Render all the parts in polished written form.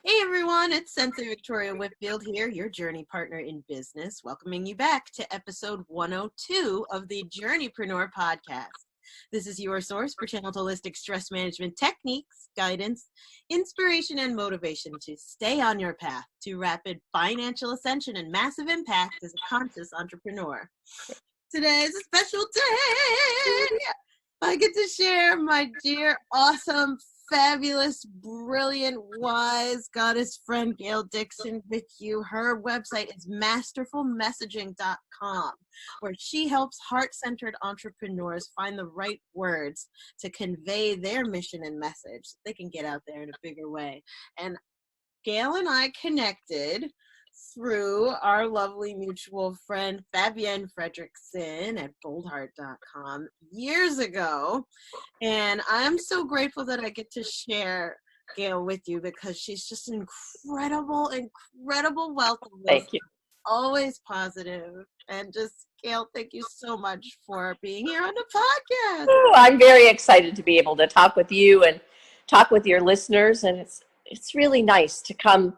Hey everyone, it's Sensei Victoria Whitfield here, your journey partner in business, welcoming you back to episode 102 of the Journeypreneur Podcast. This is your source for channeled holistic stress management techniques, guidance, inspiration, and motivation to stay on your path to rapid financial ascension and massive impact as a conscious entrepreneur. Today is a special day. I get to share my dear, awesome, fabulous, brilliant, wise goddess friend Gail Dixon with you. Her website is masterfulmessaging.com, where she helps heart-centered entrepreneurs find the right words to convey their mission and message so they can get out there in a bigger way. And Gail and I connected through our lovely mutual friend Fabienne Fredrickson at boldheart.com years ago. And I'm so grateful that I get to share Gail with you because she's just an incredible wealth of wisdom. Thank you. Always positive. And just, Gail, thank you so much for being here on the podcast. Oh, I'm very excited to be able to talk with you and talk with your listeners. And it's really nice to come,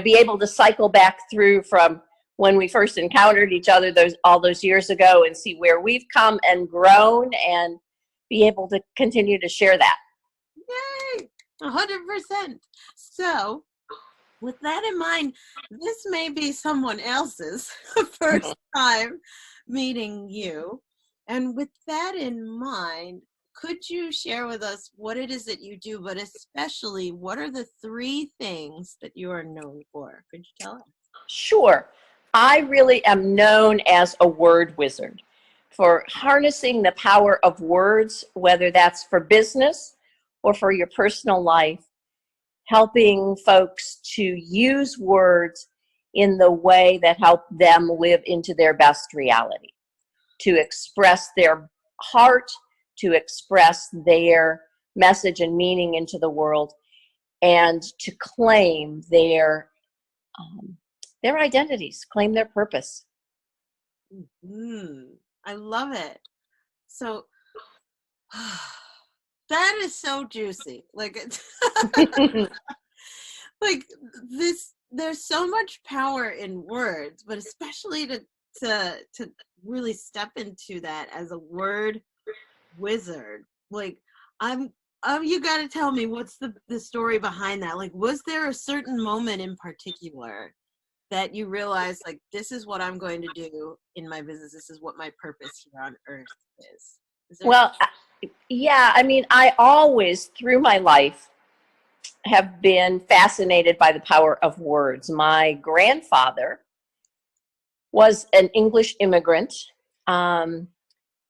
be able to cycle back through from when we first encountered each other all those years ago and see where we've come and grown and be able to continue to share that. Yay! 100%. So, with that in mind, this may be someone else's first time meeting you. And with that in mind, could you share with us what it is that you do, but especially what are the 3 things that you are known for? Could you tell us? Sure. I really am known as a word wizard for harnessing the power of words, whether that's for business or for your personal life, helping folks to use words in the way that help them live into their best reality, to express their heart, to express their message and meaning into the world, and to claim their identities, claim their purpose. I love it. So that is so juicy. Like like this, there's so much power in words, but especially to really step into that as a word wizard. Like you got to tell me what's the story behind that. Like, was there a certain moment in particular that you realized, like, this is what I'm going to do in my business, this is what my purpose here on earth is? Well, yeah, I always through my life have been fascinated by the power of words. My grandfather was an English immigrant,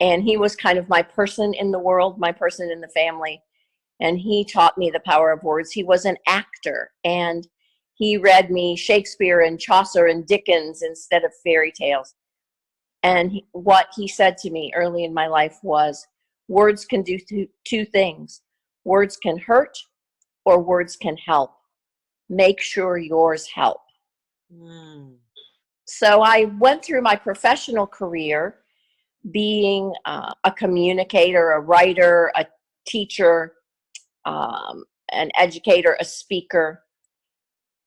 and he was kind of my person in the world, my person in the family, and he taught me the power of words. He was an actor, and he read me Shakespeare and Chaucer and Dickens instead of fairy tales. And what he said to me early in my life was, words can do 2 things. Words can hurt or words can help. Make sure yours help. So I went through my professional career being a communicator, a writer, a teacher, an educator, a speaker,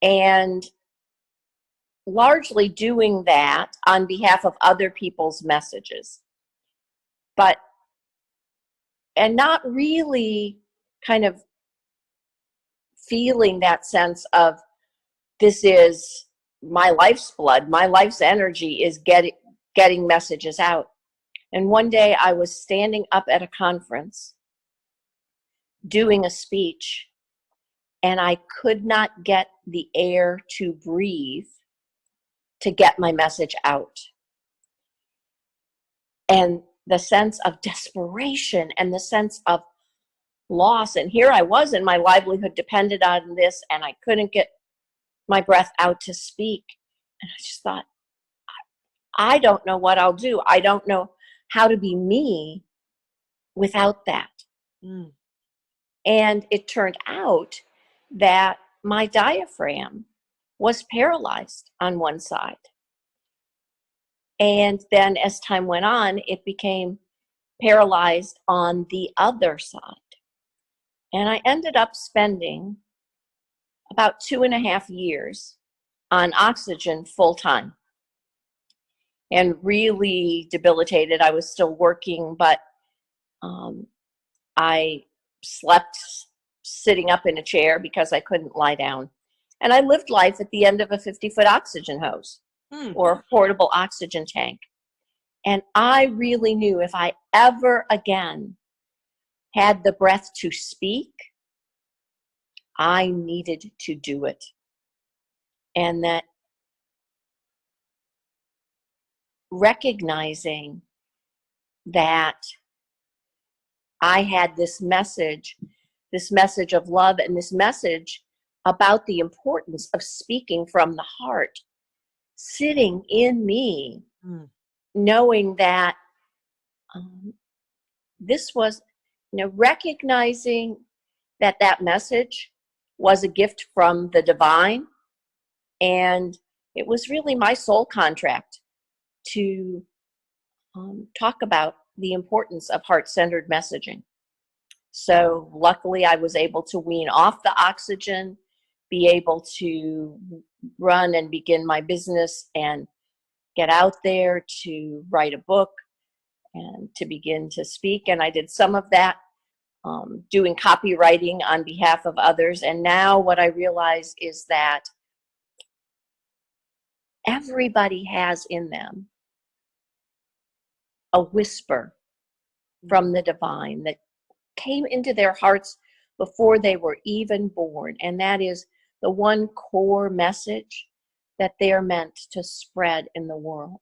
and largely doing that on behalf of other people's messages, and not really kind of feeling that sense of, this is my life's blood, my life's energy is getting messages out. And one day I was standing up at a conference doing a speech, and I could not get the air to breathe to get my message out. And the sense of desperation and the sense of loss. And here I was, and my livelihood depended on this, and I couldn't get my breath out to speak. And I just thought, I don't know what I'll do. I don't know how to be me without that. And it turned out that my diaphragm was paralyzed on one side. And then as time went on, it became paralyzed on the other side. And I ended up spending about 2.5 years on oxygen full time, and really debilitated. I was still working, but I slept sitting up in a chair because I couldn't lie down. And I lived life at the end of a 50-foot oxygen hose or a portable oxygen tank. And I really knew if I ever again had the breath to speak, I needed to do it. And that recognizing that I had this message of love, and this message about the importance of speaking from the heart sitting in me, knowing that this was, recognizing that that message was a gift from the divine, and it was really my soul contract to talk about the importance of heart-centered messaging. So luckily I was able to wean off the oxygen, be able to run and begin my business and get out there to write a book and to begin to speak. And I did some of that doing copywriting on behalf of others. And now what I realize is that everybody has in them a whisper from the divine that came into their hearts before they were even born. And that is the one core message that they're meant to spread in the world.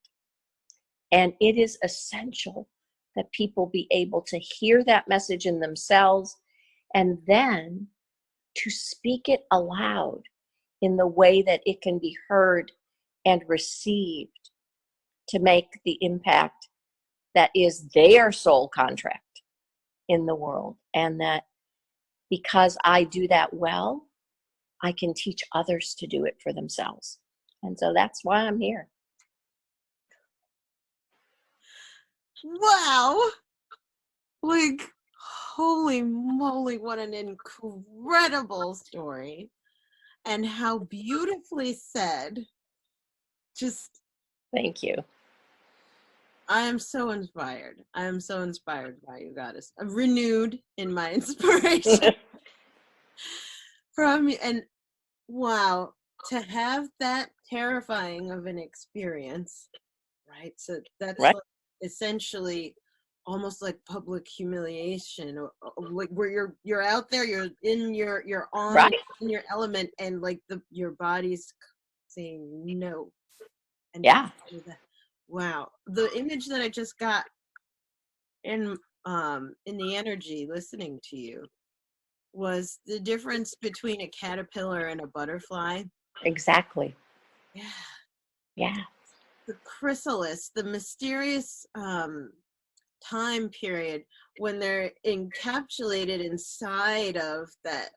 And it is essential that people be able to hear that message in themselves and then to speak it aloud in the way that it can be heard and received to make the impact that is their soul contract in the world. And that because I do that well, I can teach others to do it for themselves. And so that's why I'm here. Wow. Like, holy moly, what an incredible story. And how beautifully said. Just. Thank you. I am so inspired. I am so inspired by you, Goddess. I'm renewed in my inspiration from you. And wow, to have that terrifying of an experience, right? So that's right. Like essentially almost like public humiliation, or like where you're out there, you're on right. in your element, and like your body's saying no. And yeah. Wow, the image that I just got in the energy listening to you was the difference between a caterpillar and a butterfly. Exactly. Yeah. Yeah. The chrysalis, the mysterious time period when they're encapsulated inside of that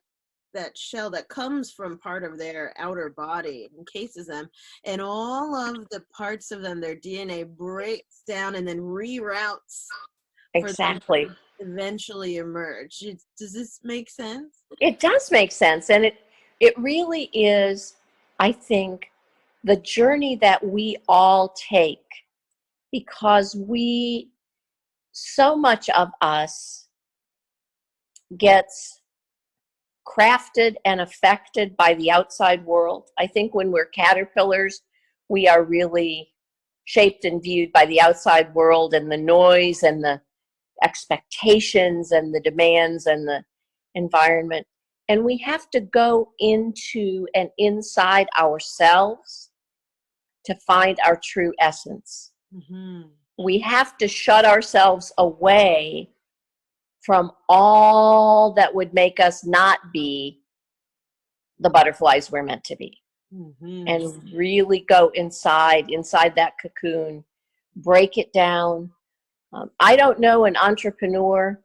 shell that comes from part of their outer body, encases them, and all of the parts of them, their DNA breaks down and then reroutes exactly for them to eventually emerge. Does this make sense? It does make sense. And it really is, I think, the journey that we all take, because so much of us gets crafted and affected by the outside world. I think when we're caterpillars, we are really shaped and viewed by the outside world and the noise and the expectations and the demands and the environment. And we have to go into and inside ourselves to find our true essence. Mm-hmm. We have to shut ourselves away from all that would make us not be the butterflies we're meant to be. Mm-hmm. And really go inside that cocoon, break it down. I don't know an entrepreneur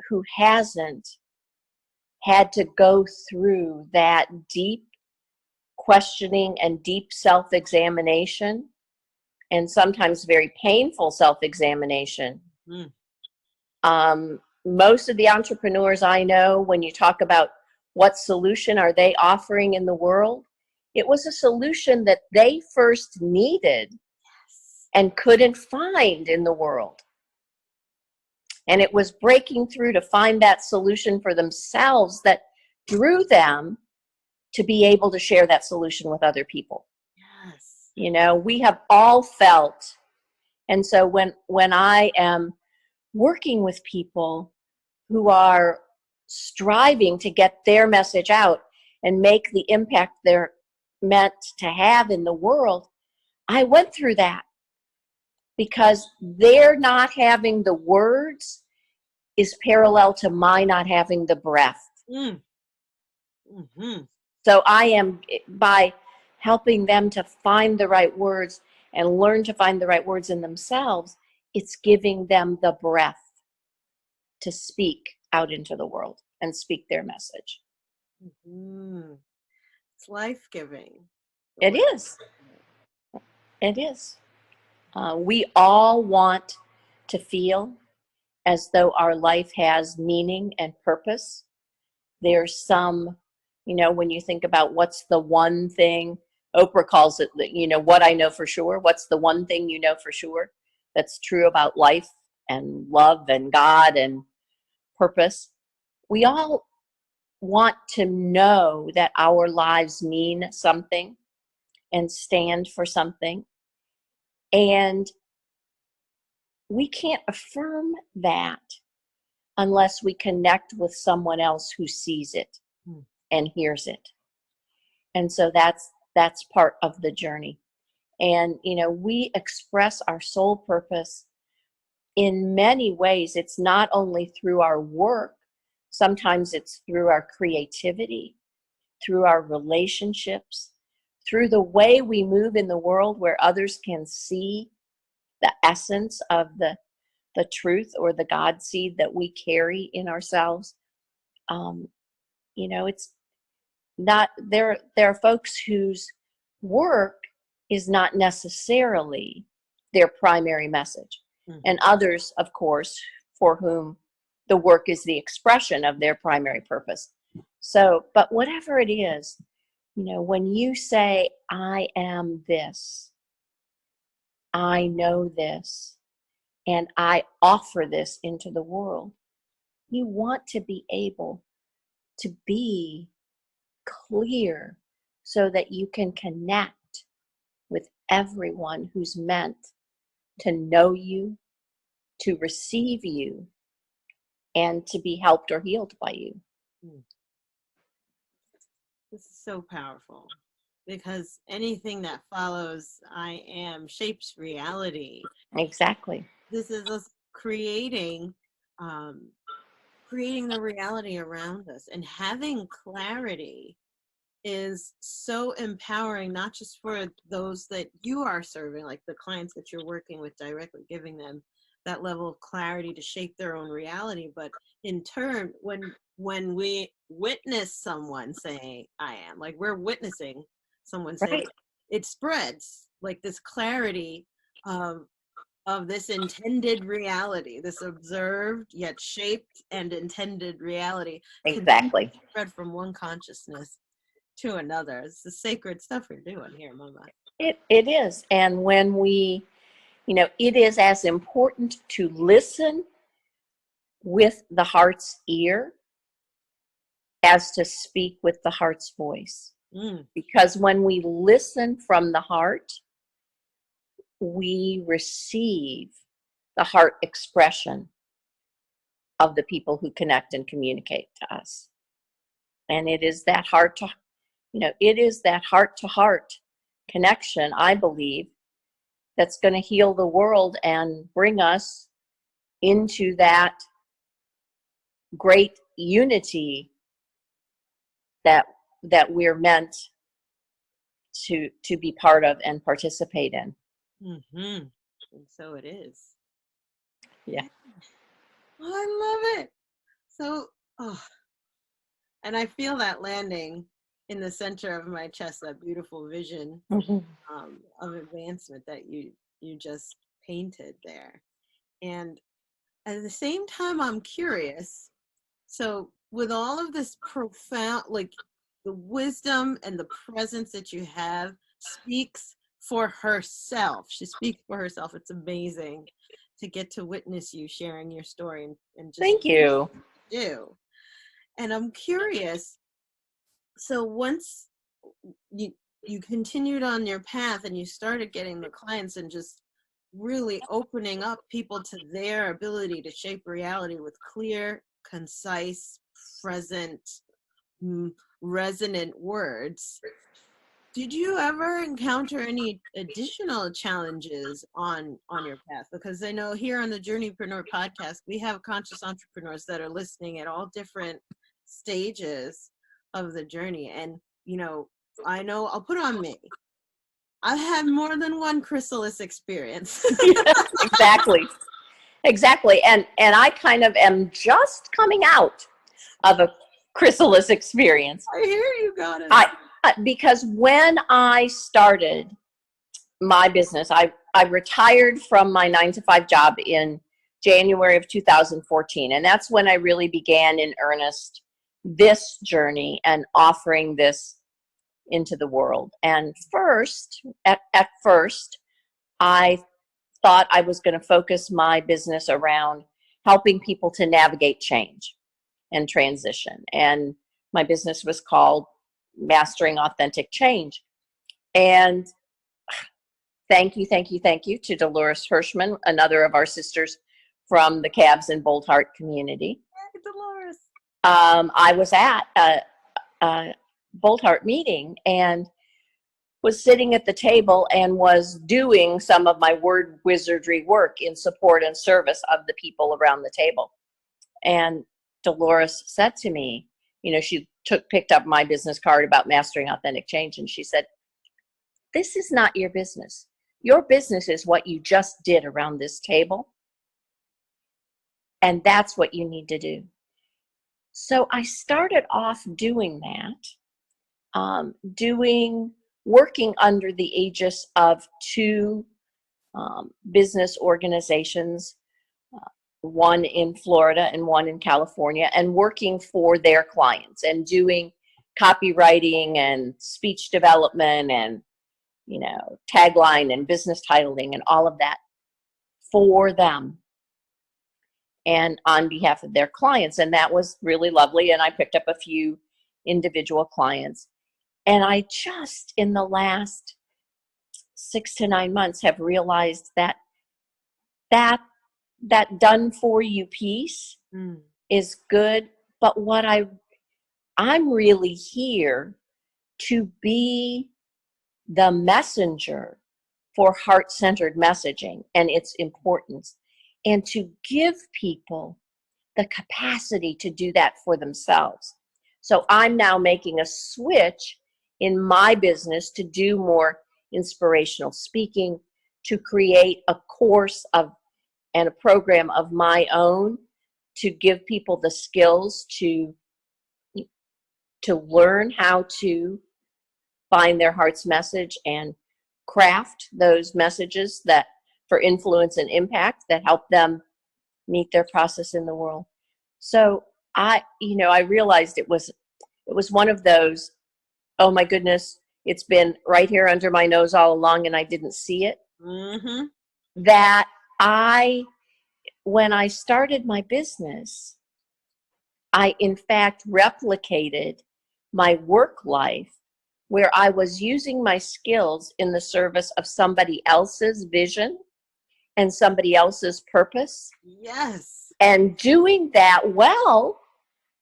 who hasn't had to go through that deep questioning and deep self-examination, and sometimes very painful self-examination. Mm. Most of the entrepreneurs I know, when you talk about What solution are they offering in the world? It was a solution that they first needed and couldn't find in the world. And it was breaking through to find that solution for themselves that drew them to be able to share that solution with other people. Yes. You know, we have all felt. And so when I am working with people who are striving to get their message out and make the impact they're meant to have in the world, I went through that because they're not having the words is parallel to my not having the breath. Mm-hmm. So I am, by helping them to find the right words and learn to find the right words in themselves, it's giving them the breath to speak out into the world and speak their message. Mm-hmm. It's life-giving. It is. It is. We all want to feel as though our life has meaning and purpose. There's some, you know, when you think about what's the one thing, Oprah calls it, you know, what I know for sure. What's the one thing you know for sure that's true about life and love and God and purpose? We all want to know that our lives mean something and stand for something. And we can't affirm that unless we connect with someone else who sees it and hears it. And so that's part of the journey. And, you know, we express our soul purpose in many ways. It's not only through our work, sometimes it's through our creativity, through our relationships, through the way we move in the world where others can see the essence of the truth or the God seed that we carry in ourselves. You know, it's not, there are folks whose work is not necessarily their primary message. And others, of course, for whom the work is the expression of their primary purpose. So, but whatever it is, you know, when you say, I am this, I know this, and I offer this into the world, you want to be able to be clear so that you can connect with everyone who's meant to know you, to receive you, and to be helped or healed by you. This is so powerful because anything that follows I am shapes reality. Exactly. This is us creating the reality around us, and having clarity is so empowering, not just for those that you are serving, like the clients that you're working with directly, giving them that level of clarity to shape their own reality, but in turn, when we witness someone saying I am, like we're witnessing someone saying Right. it spreads like this clarity of this intended reality, this observed yet shaped and intended reality. Exactly. Spread from one consciousness to another. It's the sacred stuff we're doing here, Mama. It is. And when we, you know, it is as important to listen with the heart's ear as to speak with the heart's voice. Because when we listen from the heart, we receive the heart expression of the people who connect and communicate to us. And it is that heart to, you know, it is that heart to heart connection, I believe, that's going to heal the world and bring us into that great unity that we're meant to be part of and participate in. And so it is. Yeah. Oh, I love it. So, and I feel that landing in the center of my chest, that beautiful vision of advancement that you just painted there. And at the same time, I'm curious. So with all of this profound, like the wisdom and the presence that you have speaks for herself. She speaks for herself. It's amazing to get to witness you sharing your story and just Thank you. do. And I'm curious, so once you continued on your path and you started getting the clients and just really opening up people to their ability to shape reality with clear, concise, present, resonant words, did you ever encounter any additional challenges on your path? Because I know here on the Journeypreneur podcast, we have conscious entrepreneurs that are listening at all different stages of the journey. And, you know, I know I'll put on me. I've had more than one chrysalis experience. Exactly. And I kind of am just coming out of a chrysalis experience. I hear you got it. Because when I started my business, I retired from my 9-to-5 job in January of 2014. And that's when I really began in earnest this journey and offering this into the world. And at first, I thought I was going to focus my business around helping people to navigate change and transition. And my business was called Mastering Authentic Change. And thank you to Dolores Hirschman, another of our sisters from the Calves and Bold Heart community. Hey, Dolores. I was at a Bold Heart meeting and was sitting at the table and was doing some of my word wizardry work in support and service of the people around the table. And Dolores said to me, you know, she picked up my business card about mastering authentic change, and she said, "This is not your business. Your business is what you just did around this table. And that's what you need to do." So I started off doing that, working under the aegis of two business organizations, one in Florida and one in California, and working for their clients and doing copywriting and speech development and, you know, tagline and business titling and all of that for them and on behalf of their clients. And that was really lovely. And I picked up a few individual clients. And I just, in the last 6 to 9 months, have realized that done for you piece is good. But what I'm really here to be the messenger for heart-centered messaging and its importance, and to give people the capacity to do that for themselves. So I'm now making a switch in my business to do more inspirational speaking, to create a course and a program of my own to give people the skills to learn how to find their heart's message and craft those messages that for influence and impact that help them meet their process in the world. So I realized it was one of those, oh my goodness, it's been right here under my nose all along and I didn't see it. Mm-hmm. That when I started my business, I in fact replicated my work life where I was using my skills in the service of somebody else's vision and somebody else's purpose. Yes. And doing that well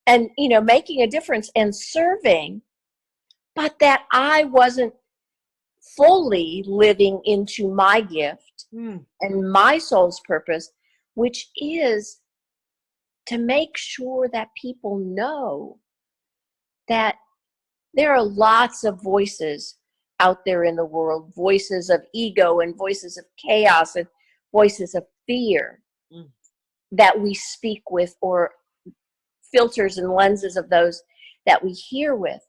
and, making a difference and serving, but that I wasn't fully living into my gift and my soul's purpose, which is to make sure that people know that there are lots of voices out there in the world, voices of ego and voices of chaos and voices of fear that we speak with, or filters and lenses of those that we hear with.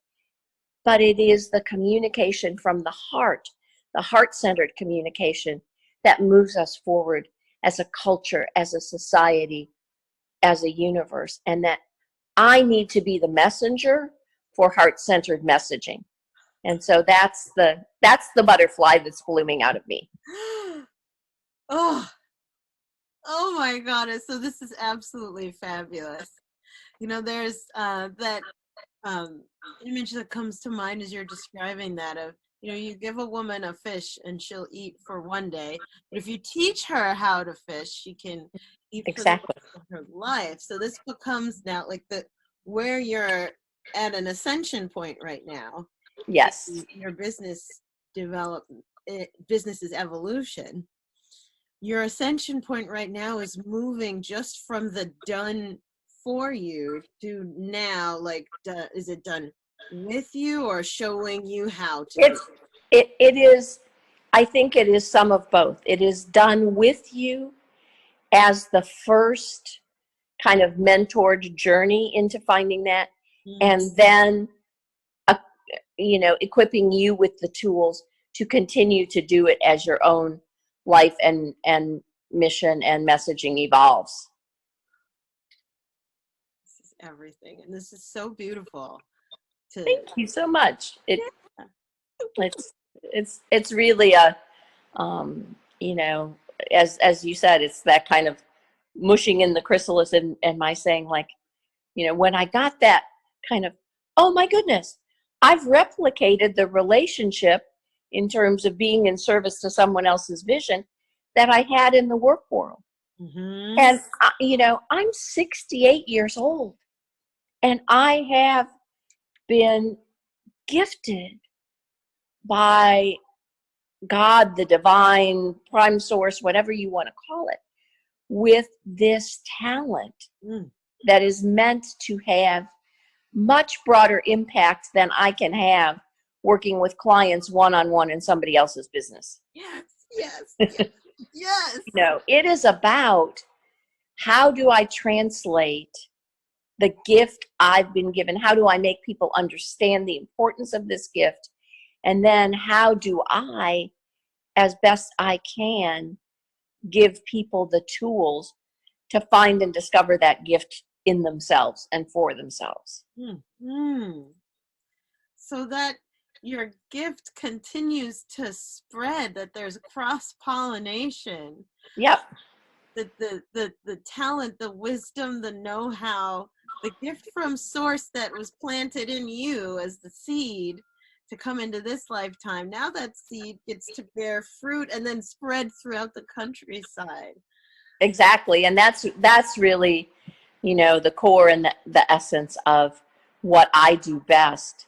But it is the communication from the heart-centered communication that moves us forward as a culture, as a society, as a universe. And that I need to be the messenger for heart-centered messaging. And so that's the butterfly that's blooming out of me. Oh, oh my goddess. So this is absolutely fabulous. You know, there's that image that comes to mind as you're describing that of, you know, you give a woman a fish and she'll eat for one day, but if you teach her how to fish, she can eat for the Exactly. rest of her life. So this becomes now like where you're at an ascension point right now. Yes. Your business's evolution. Your ascension point right now is moving just from the done for you to now, like, is it done with you or showing you how to do it is, I think it is some of both. It is done with you as the first kind of mentored journey into finding that, and then equipping you with the tools to continue to do it as your own life and mission and messaging evolves. This is everything, and this is so beautiful. Thank you so much. It's really a as you said, it's that kind of mushing in the chrysalis and my saying, like, when I got that kind of, oh my goodness, I've replicated the relationship in terms of being in service to someone else's vision that I had in the work world. Mm-hmm. And, I'm 68 years old, and I have been gifted by God, the divine, prime source, whatever you want to call it, with this talent that is meant to have much broader impact than I can have working with clients one-on-one in somebody else's business. Yes, yes, yes, yes. It is about, how do I translate the gift I've been given? How do I make people understand the importance of this gift? And then how do I, as best I can, give people the tools to find and discover that gift in themselves and for themselves? So that your gift continues to spread, that there's cross-pollination. Yep. The talent, the wisdom, the know-how, the gift from source that was planted in you as the seed to come into this lifetime. Now that seed gets to bear fruit and then spread throughout the countryside. Exactly. And that's really, the core and the essence of what I do best.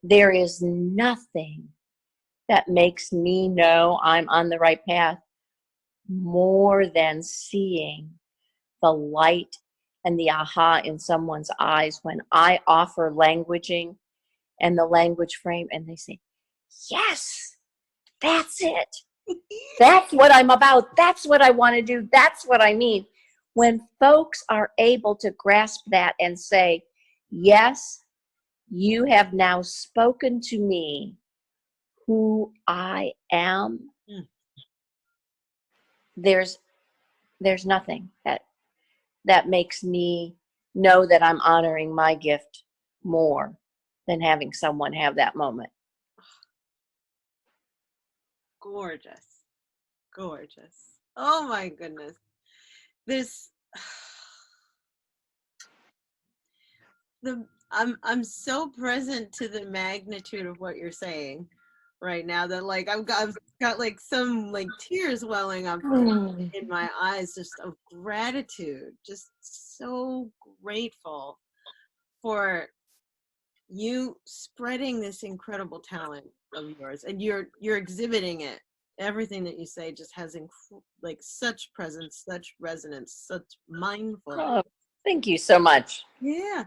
There is nothing that makes me know I'm on the right path more than seeing the light and the aha in someone's eyes when I offer languaging and the language frame, and they say, yes, that's it. That's what I'm about. That's what I want to do. That's what I need. When folks are able to grasp that and say, yes, you have now spoken to me who I am, there's nothing that makes me know that I'm honoring my gift more than having someone have that moment. Gorgeous. Gorgeous. Oh my goodness. I'm so present to the magnitude of what you're saying right now that, like, I've got like some like tears welling up in my eyes, just of gratitude, just so grateful for you spreading this incredible talent of yours, and you're exhibiting it. Everything that you say just has like such presence, such resonance, such mindfulness. Oh, thank you so much. Yeah.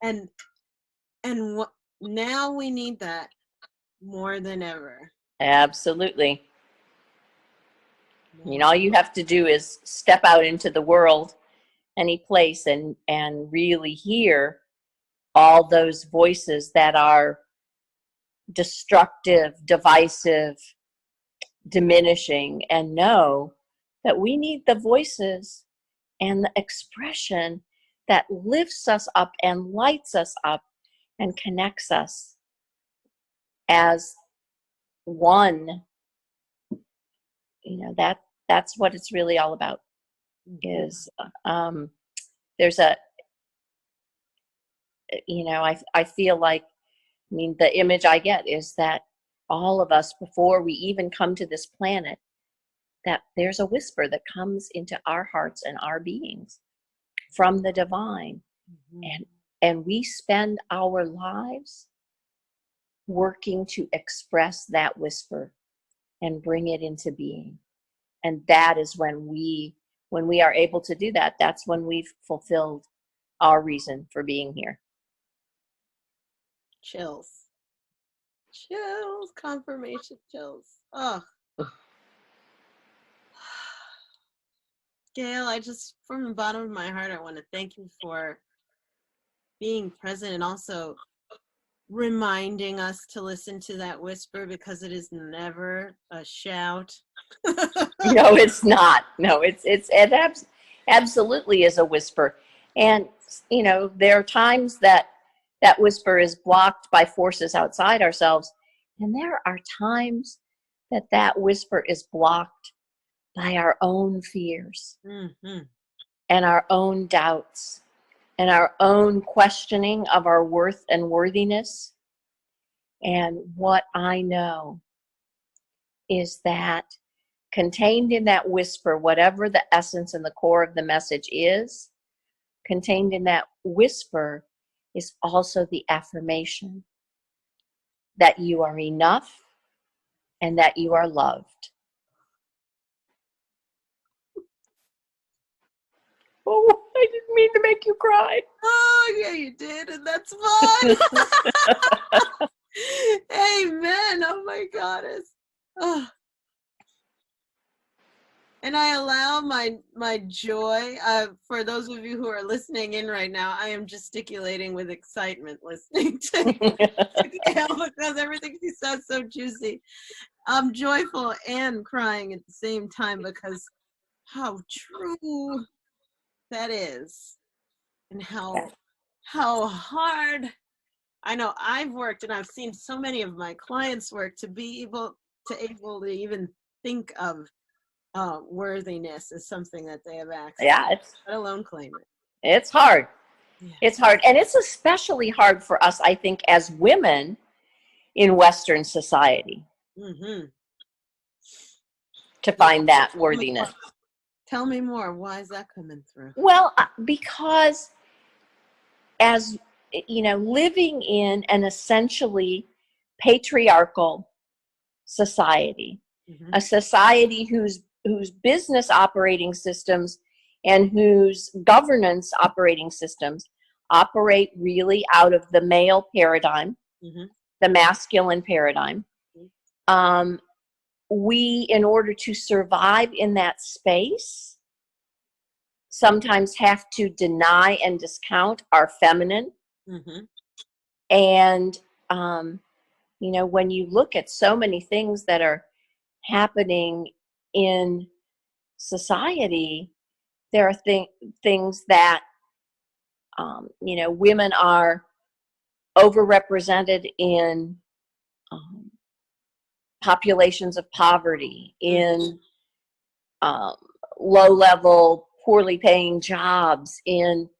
And what now we need that more than ever. Absolutely. All you have to do is step out into the world, any place, and really hear all those voices that are destructive, divisive, diminishing, and know that we need the voices and the expression that lifts us up and lights us up and connects us as one. That's what it's really all about. Is there's a, I feel like, the image I get is that all of us, before we even come to this planet, that there's a whisper that comes into our hearts and our beings from the divine. And we spend our lives working to express that whisper and bring it into being. And that is when we are able to do that, that's when we've fulfilled our reason for being here. Chills, confirmation chills. Oh, Gail, I just, from the bottom of my heart, I want to thank you for being present and also reminding us to listen to that whisper, because it is never a shout. No, it's not. No, it absolutely is a whisper. And, there are times that whisper is blocked by forces outside ourselves. And there are times that whisper is blocked by our own fears and our own doubts and our own questioning of our worth and worthiness. And what I know is that contained in that whisper, whatever the essence and the core of the message is, contained in that whisper is also the affirmation that you are enough and that you are loved. Oh, I didn't mean to make you cry. Oh, yeah, you did, and that's fine. Amen. Oh, my goddess. Oh. And I allow my joy. For those of you who are listening in right now, I am gesticulating with excitement listening to Gail, because everything she says so juicy. I'm joyful and crying at the same time, because how true that is, and how hard. I know I've worked, and I've seen so many of my clients work to be able to even think of worthiness as something that they have access. Yeah, let alone claim it. It's hard. Yeah. It's hard, and it's especially hard for us, I think, as women in Western society, to find that worthiness. Tell me more. Why is that coming through? Well, because as living in an essentially patriarchal society, a society whose business operating systems and whose governance operating systems operate really out of the male paradigm, the masculine paradigm. We, in order to survive in that space, sometimes have to deny and discount our feminine. And, when you look at so many things that are happening in society, there are things that, women are overrepresented in populations of poverty, in low-level, poorly paying jobs, in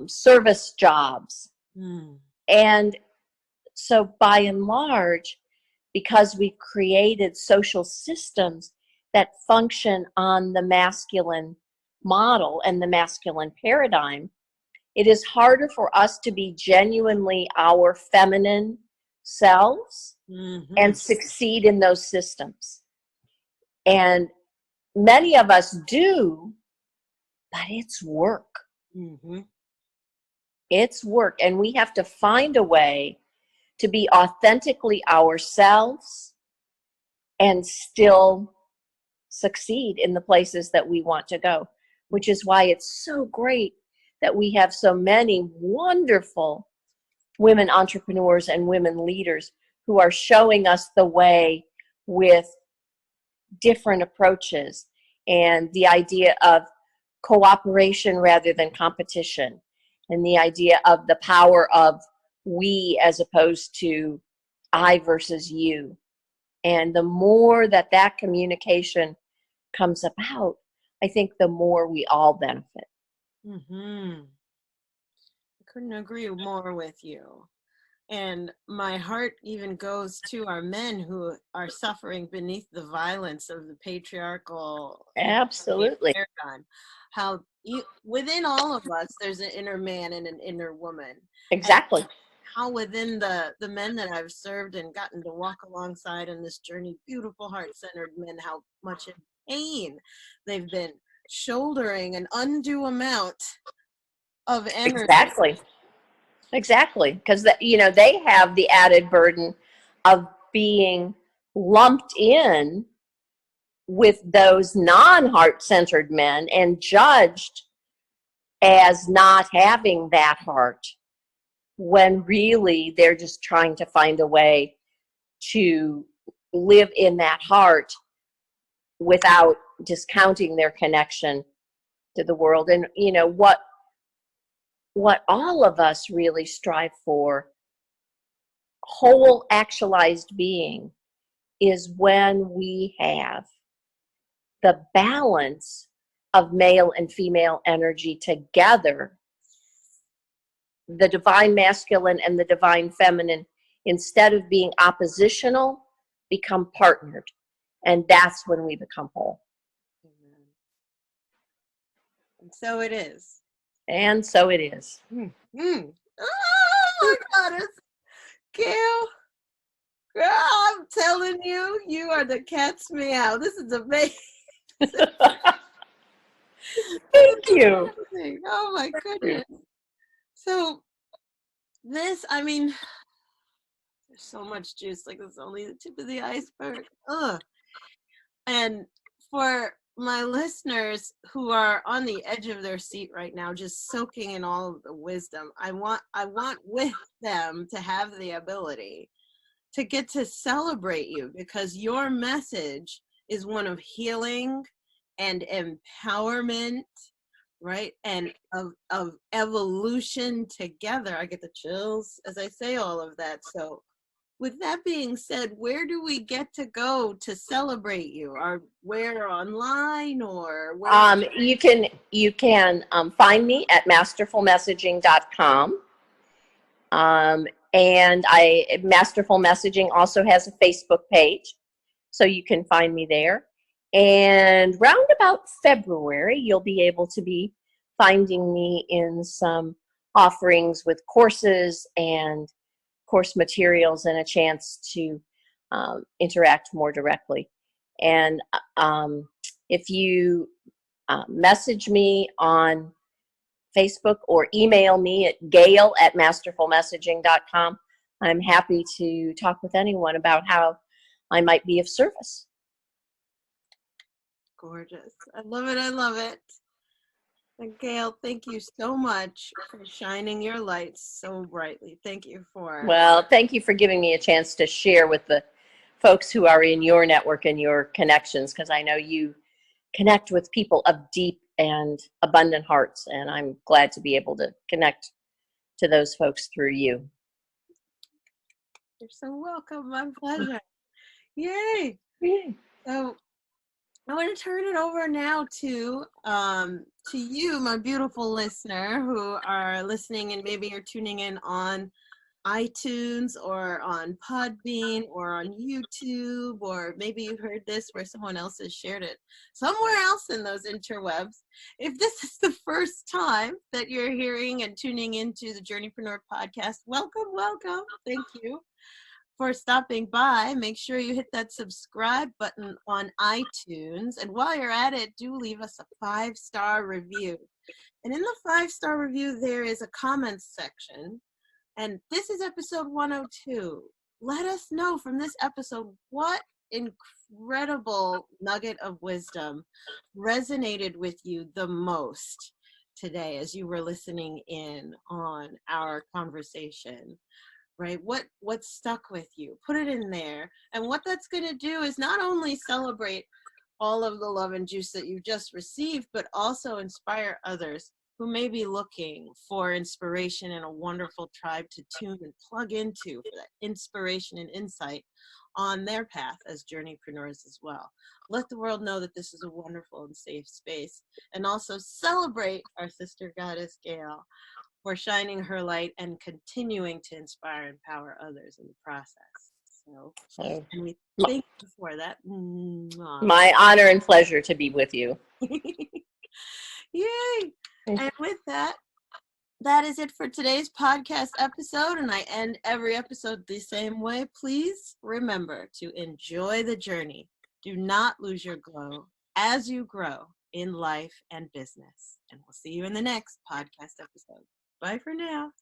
service jobs. And so by and large, because we've created social systems that function on the masculine model and the masculine paradigm, it is harder for us to be genuinely our feminine selves and succeed in those systems. And many of us do, but it's work. It's work, and we have to find a way to be authentically ourselves and still succeed in the places that we want to go, which is why it's so great that we have so many wonderful women entrepreneurs and women leaders who are showing us the way with different approaches, and the idea of cooperation rather than competition, and the idea of the power of we as opposed to I versus you. And the more that that communication comes about, I think the more we all benefit. Mm-hmm. I couldn't agree more with you. And my heart even goes to our men who are suffering beneath the violence of the patriarchal Absolutely. paradigm. How within all of us, there's an inner man and an inner woman. Exactly. And how within the men that I've served and gotten to walk alongside in this journey, beautiful heart-centered men, how much in pain they've been shouldering an undue amount of energy. Exactly. Because they have the added burden of being lumped in with those non-heart-centered men and judged as not having that heart, when really they're just trying to find a way to live in that heart without discounting their connection to the world. And what all of us really strive for, whole actualized being, is when we have the balance of male and female energy together, the divine masculine and the divine feminine, instead of being oppositional, become partnered. And that's when we become whole. And so it is. And so it is. Mm-hmm. Oh my goddess. Gail, girl, I'm telling you, you are the cat's meow. This is amazing. Thank you. Oh my goodness. So this, I mean, there's so much juice, like it's only the tip of the iceberg. Ugh. And for my listeners who are on the edge of their seat right now, just soaking in all of the wisdom, I want with them to have the ability to get to celebrate you, because your message is one of healing and empowerment, right? And of evolution together. I get the chills as I say all of that. So with that being said, where do we get to go to celebrate you? Or where, online, or where? You can find me at masterfulmessaging.com. And Masterful Messaging also has a Facebook page, so you can find me there. And round about February, you'll be able to be finding me in some offerings with courses and course materials and a chance to interact more directly. And if you message me on Facebook or email me at gail@masterfulmessaging.com, I'm happy to talk with anyone about how I might be of service. Gorgeous. I love it. I love it. And Gail, thank you so much for shining your lights so brightly. Thank you for. Well, thank you for giving me a chance to share with the folks who are in your network and your connections, because I know you connect with people of deep and abundant hearts, and I'm glad to be able to connect to those folks through you. You're so welcome. My pleasure. Yay. So I want to turn it over now to you, my beautiful listener, who are listening, and maybe you're tuning in on iTunes or on Podbean or on YouTube, or maybe you heard this where someone else has shared it somewhere else in those interwebs. If this is the first time that you're hearing and tuning into the Journeypreneur Podcast, welcome. Thank you for stopping by. Make sure you hit that subscribe button on iTunes. And while you're at it, do leave us a 5-star review. And in the 5-star review, there is a comments section. And this is episode 102. Let us know from this episode what incredible nugget of wisdom resonated with you the most today as you were listening in on our conversation, right? What stuck with you? Put it in there. And what that's going to do is not only celebrate all of the love and juice that you just received, but also inspire others who may be looking for inspiration and a wonderful tribe to tune and plug into for that inspiration and insight on their path as journeypreneurs as well. Let the world know that this is a wonderful and safe space, and also celebrate our sister goddess Gail for shining her light and continuing to inspire and empower others in the process. So, and we thank you for that. My honor and pleasure to be with you. Yay! And with that, that is it for today's podcast episode, and I end every episode the same way. Please remember to enjoy the journey. Do not lose your glow as you grow in life and business. And we'll see you in the next podcast episode. Bye for now.